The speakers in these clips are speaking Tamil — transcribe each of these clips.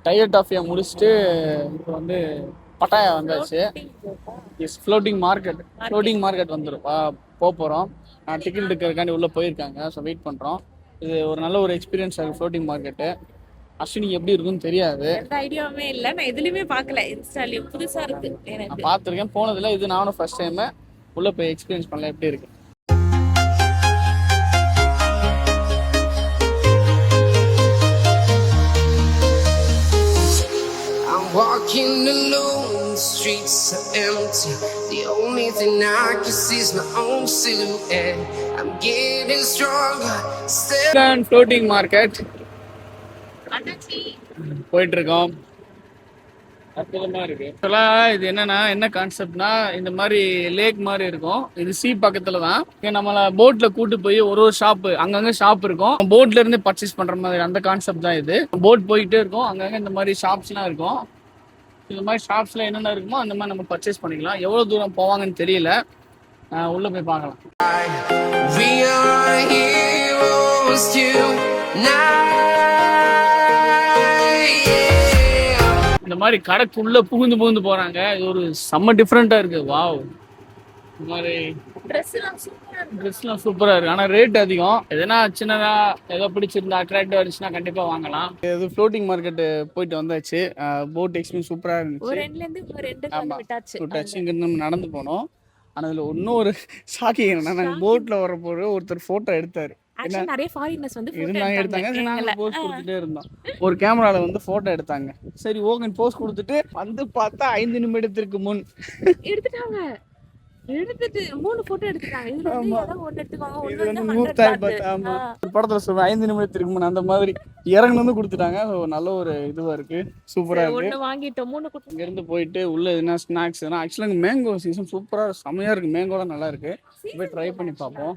டைலர் டாஃபியை முடிச்சுட்டு இப்போ வந்து பட்டாயா வந்தாச்சு. ஃப்ளோட்டிங் மார்க்கெட் வந்துடும் போகிறோம். டிக்கெட் எடுக்கிறதுக்காண்டி உள்ளே போயிருக்காங்க. ஸோ வெயிட் பண்ணுறோம். இது ஒரு நல்ல ஒரு எக்ஸ்பீரியன்ஸ் ஆகுது ஃப்ளோட்டிங் மார்க்கெட்டு. அஸ்வினி எப்படி இருக்குன்னு தெரியாது, எந்த ஐடியாவுமே இல்லை. நான் எதுலையுமே பார்க்கல, இன்ஸ்டாலையும் புதுசாக இருக்கு எனக்கு. நான் பார்த்துருக்கேன், போனதில்லை. இது நானும் ஃபர்ஸ்ட் டைமு உள்ளே போய் எக்ஸ்பீரியன்ஸ் பண்ணல எப்படி இருக்கு. Walking alone, the streets are empty. The only thing I can see is my own silhouette. I'm getting stronger. Floating market போயிட்டு இருக்கோம். அற்புதமா இருக்கு. இது என்ன கான்செப்ட்னா, இந்த மாதிரி லேக் மாதிரி இருக்கும். இது சீ பக்கத்துல தான். நம்மள போட்ல கூட்டு போய் ஒரு ஷாப், அங்கங்க ஷாப் இருக்கும். போட்ல இருந்து பர்ச்சேஸ் பண்ற மாதிரி அந்த கான்செப்ட் தான் இது. போட் போயிட்டே இருக்கும், அங்கங்க இந்த மாதிரி ஷாப்ஸ் எல்லாம் இருக்கும். இந்த மாதிரி ஷாப்ஸ்ல என்னென்ன இருக்குமோ அந்த மாதிரி நம்ம பர்ச்சேஸ் பண்ணிக்கலாம். எவ்வளவு தூரம் போவாங்கன்னு தெரியல, உள்ள போய் பார்க்கலாம். இந்த மாதிரி கடைக்குள்ள புகுந்து போறாங்க. இது ஒரு செம்ம டிஃப்ரெண்டா இருக்கு. வாவ், இந்த மாதிரி ட்ரெஸ்லாம் சூப்பரா இருக்கு. ஆனா ரேட் அதிகம். எதனா சின்னதா ஏதோ பிடிச்சிருந்தா அட்ராக்டிவா இருந்துச்சுன்னா கண்டிப்பா வாங்கலாம். இது ஃப்ளோட்டிங் மார்க்கெட் போயிட்டு வந்தாச்சு. போட் எக்ஸ்பீரியன்ஸ் சூப்பரா இருந்துச்சு. ஆமா, விட்டாச்சு. இங்க இருந்து நம்ம நடந்து போனோம். ஆனா இதுல இன்னும் ஒரு ஷாக்கிங் என்னன்னா, நாங்க போட்ல வரப்போ ஒருத்தர் போட்டோ எடுத்தாரு. நிறைய ஃபாரினர்ஸ் வந்து எடுத்தாங்க. நாங்க போஸ்ட் கொடுத்துட்டே இருந்தோம். ஒரு கேமரால வந்து போட்டோ எடுத்தாங்க. சரி ஓகே போஸ்ட் கொடுத்துட்டு வந்து பார்த்தா 5 நிமிடத்திற்கு முன் எடுத்துட்டு 3 போட்டோ எடுத்துட்டாங்க. இதுல ஒன்னு எடுத்துவாங்க, இது வந்து 100. ஆமா, ஒரு படத்துல சொல்றேன் 5 நிமிடத்திற்கு முன் அந்த மாதிரி இறங்கி வந்து கொடுத்துட்டாங்க. நல்ல ஒரு இதுவா இருக்கு, சூப்பரா இருக்கு. ஒன்னு வாங்கிட்டோம், 3 குட்டி. இங்க இருந்து போயிட்டு உள்ள என்ன ஸ்நாக்ஸ் எல்லாம். ஆக்சுவலா மேங்கோ சீசன் சூப்பரா செமையா இருக்கு. மேங்கோலாம் நல்லா இருக்கு. போய் ட்ரை பண்ணி பார்ப்போம்.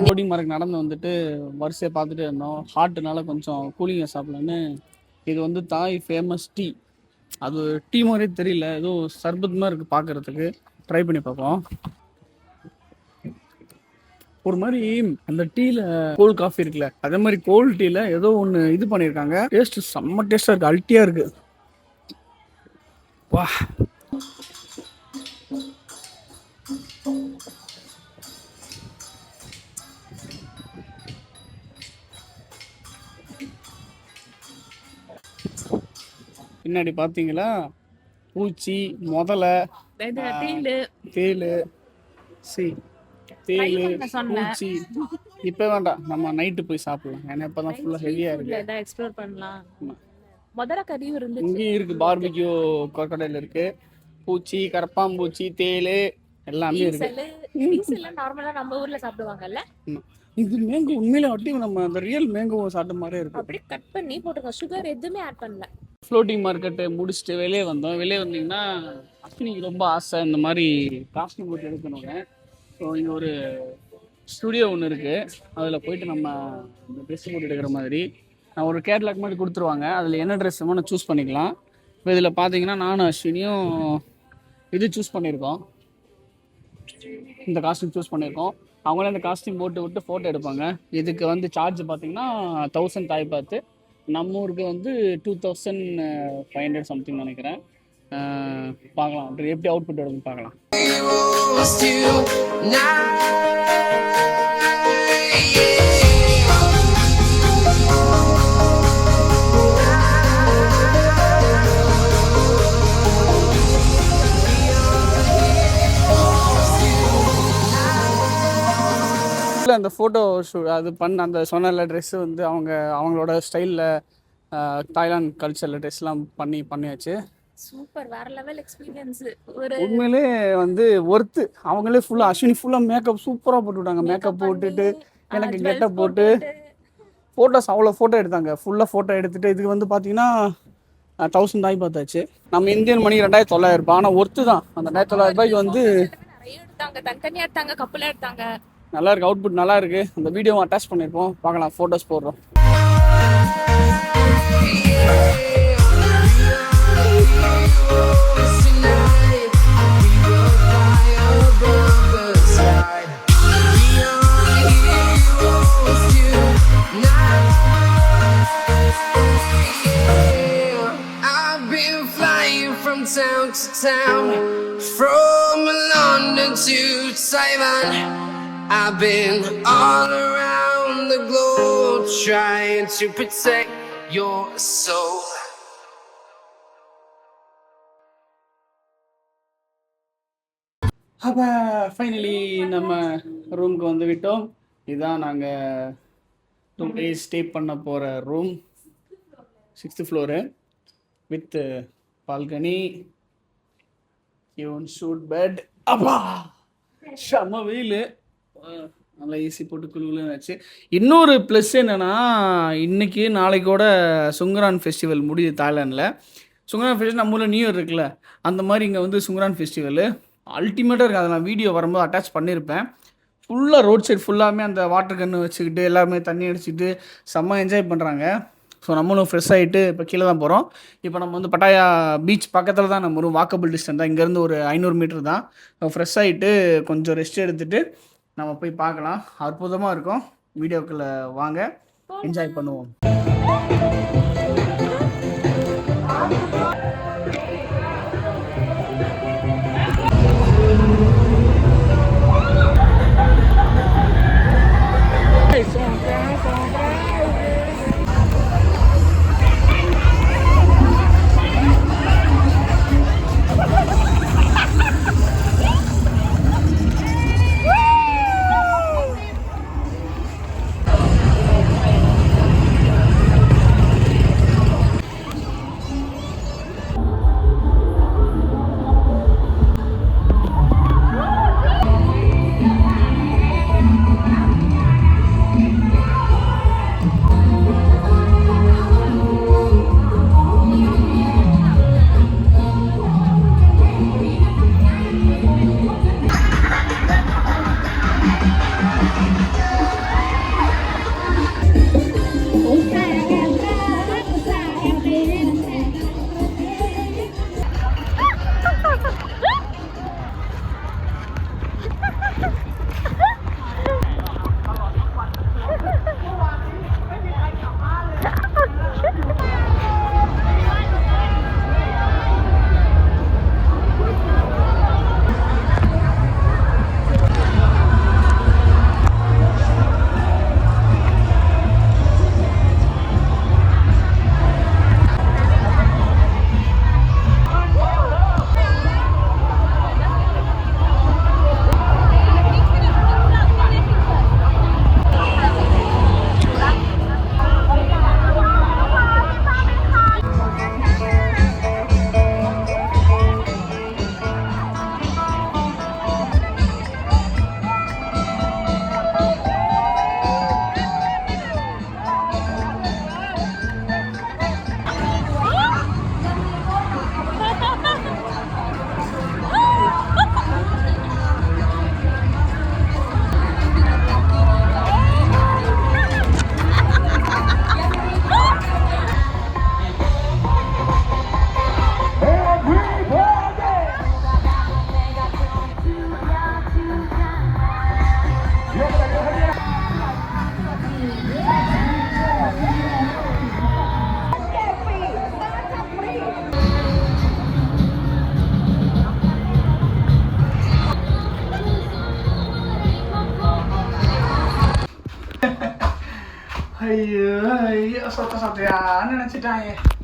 ஃப்ளோட்டிங் மார்க்கெட் நடந்து வந்துட்டு வரிசையை பார்த்துட்டே இருந்தோம். ஹாட்டுனால கொஞ்சம் கூலிங்காக சாப்பிடலான்னு இது வந்து தாய் ஃபேமஸ் டீ. அது டீ மாதிரியே தெரியல, ஏதோ சர்பத் மாதிரி இருக்குது பார்க்குறதுக்கு. ட்ரை பண்ணி பார்ப்போம். ஒரு மாதிரி அந்த டீல கோல்ட் காஃபி இருக்குல்ல, அதே மாதிரி கோல்ட் டீல ஏதோ ஒன்று இது பண்ணியிருக்காங்க. டேஸ்ட் செம்ம டேஸ்டாக இருக்குது, அல்ட்டியாக இருக்குது. வா, பின்னாடி பாத்தீங்களா பூச்சி, முதலை, தேளு, பூச்சி. இப்ப வேண்டாம், நம்ம நைட்டு போய் சாப்பிடலாம். ஏன்னா இப்பதான் ஃபுல்லா ஹெவியா இருக்கு. எக்ஸ்ப்ளோர் பண்ணலாம். முதல்ல கறியும் இருந்துச்சு. இங்கேயும் இருக்கு, பார்பிக்யூ கொக்கடைல இருக்கு. பூச்சி, கரப்பாம்பூச்சி, தேளு எல்லாமே இருக்கு. நார்மலா நம்ம ஊர்ல சாப்பிடுவாங்கல்ல. இது மேங்கோ உண்மையில ஒட்டி நம்ம அந்த ரியல் மேங்கோ சாப்பிட்ட மாதிரியே இருக்கு. அப்படியே கட் பண்ணி போட்டுருக்கோம், சுகர் எதுவுமே ஆட் பண்ணல. ஃப்ளோட்டிங் மார்க்கெட்டு முடிச்சுட்டு வெளியே வந்தோம். வெளியே வந்தீங்கன்னா அஸ்வினிக்கு ரொம்ப ஆசை இந்த மாதிரி காஸ்டியூம் போட்டு எடுக்கணுங்க. ஸோ இங்கே ஒரு ஸ்டுடியோ ஒன்று இருக்குது, அதில் போயிட்டு நம்ம இந்த ட்ரெஸ் போட்டு எடுக்கிற மாதிரி நான் ஒரு கேட்லாக் மாதிரி கொடுத்துருவாங்க. அதில் என்ன ட்ரெஸ் வேணும் சூஸ் பண்ணிக்கலாம். இப்போ இதில் பார்த்தீங்கன்னா நானும் அஸ்வினியும் இது சூஸ் பண்ணியிருக்கோம். இந்த காஸ்டியூம் சூஸ் பண்ணியிருக்கோம். அவங்களே அந்த காஸ்டியூம் போட்டு விட்டு ஃபோட்டோ எடுப்பாங்க. இதுக்கு வந்து சார்ஜ் பார்த்தீங்கன்னா 1000 தாய் பார்த்து. நம்ம ஊருக்கு வந்து 2500 சம்திங் நினைக்கிறேன். பார்க்கலாம் எப்படி அவுட்புட் வருதுன்னு பார்க்கலாம். அந்த ஃபோட்டோ அது அந்த சொன்ன ட்ரெஸ்ஸு வந்து அவங்களோட ஸ்டைலில் தாய்லாந்து கல்ச்சரில் ட்ரெஸ்லாம் பண்ணியாச்சு. சூப்பர், வேற லெவல் எக்ஸ்பீரியன்ஸ். ஒரு உண்மையிலே வந்து ஒர்த்து. அவங்களே ஃபுல்லாக அஸ்வினி ஃபுல்லாக மேக்கப் சூப்பராக போட்டு விட்டாங்க. மேக்கப் போட்டுட்டு எனக்கு கெட்டப் போட்டு ஃபோட்டோஸ் அவ்வளோ ஃபோட்டோ எடுத்தாங்க. ஃபுல்லாக ஃபோட்டோ எடுத்துகிட்டு இதுக்கு வந்து பார்த்தீங்கன்னா 1000 ஆகி பார்த்தாச்சு. நம்ம இந்தியன் மணி 2900 ரூபாய். ஆனால் ஒர்த்து தான். அந்த 2900 ரூபாய்க்கு வந்து நிறைய எடுத்தாங்க, தனித்தனியா எடுத்தாங்க, கப்பலா எடுத்தாங்க. நல்லா இருக்கு, அவுட்புட் நல்லா இருக்கு. அந்த வீடியோவை அட்டாச் பண்ணியிருப்போம், பார்க்கலாம், ஃபோட்டோஸ் போடுறோம். Town to town, from London to Taiwan, I've been all around the globe trying to protect your soul. அப்போ ஃபைனலி நம்ம ரூமுக்கு வந்து விட்டோம். இதுதான் நாங்கள் 2 days ஸ்டே பண்ண போகிற room. 6th floor with balcony, even suite bed. அப்பா செம்ம வெயில், நல்லா ஏசி போட்டு குழுகுலுன்னு ஆச்சு. இன்னொரு ப்ளஸ் என்னென்னா, இன்றைக்கி நாளைக்கோட சுங்கரான் ஃபெஸ்டிவல் முடியுது தாய்லாண்டில். சுங்கரான் ஃபெஸ்டிவல் நம்ம ஊரில் நியூ இயர் இருக்குல்ல, அந்த மாதிரி இங்கே வந்து சுங்கரான் ஃபெஸ்டிவலு அல்டிமேட்டாக இருக்குது. அதை நான் வீடியோ வரும்போது அட்டாச் பண்ணியிருப்பேன். ஃபுல்லாக ரோட் சைடு ஃபுல்லாமே அந்த வாட்டர் கன்று வச்சுக்கிட்டு எல்லாருமே தண்ணி அடிச்சுட்டு செம்ம என்ஜாய் பண்ணுறாங்க. ஸோ நம்மளும் ஃப்ரெஷ் ஆகிட்டு இப்போ கீழே தான் போகிறோம். இப்போ நம்ம வந்து பட்டாயா பீச் பக்கத்தில் தான் நம்ம ஒரு வாக்கபிள் டிஸ்டன்ஸ் தான், இங்கேருந்து ஒரு 500 மீட்டர் தான். ஃப்ரெஷ் ஆகிட்டு கொஞ்சம் ரெஸ்ட் எடுத்துகிட்டு நம்ம போய் பார்க்கலாம். அற்புதமாக இருக்கும். வீடியோக்குள்ளே வாங்க, என்ஜாய் பண்ணுவோம். ஐயோ ஐயோ சொத்த சொத்தையான்னு நினச்சிட்டாங்க.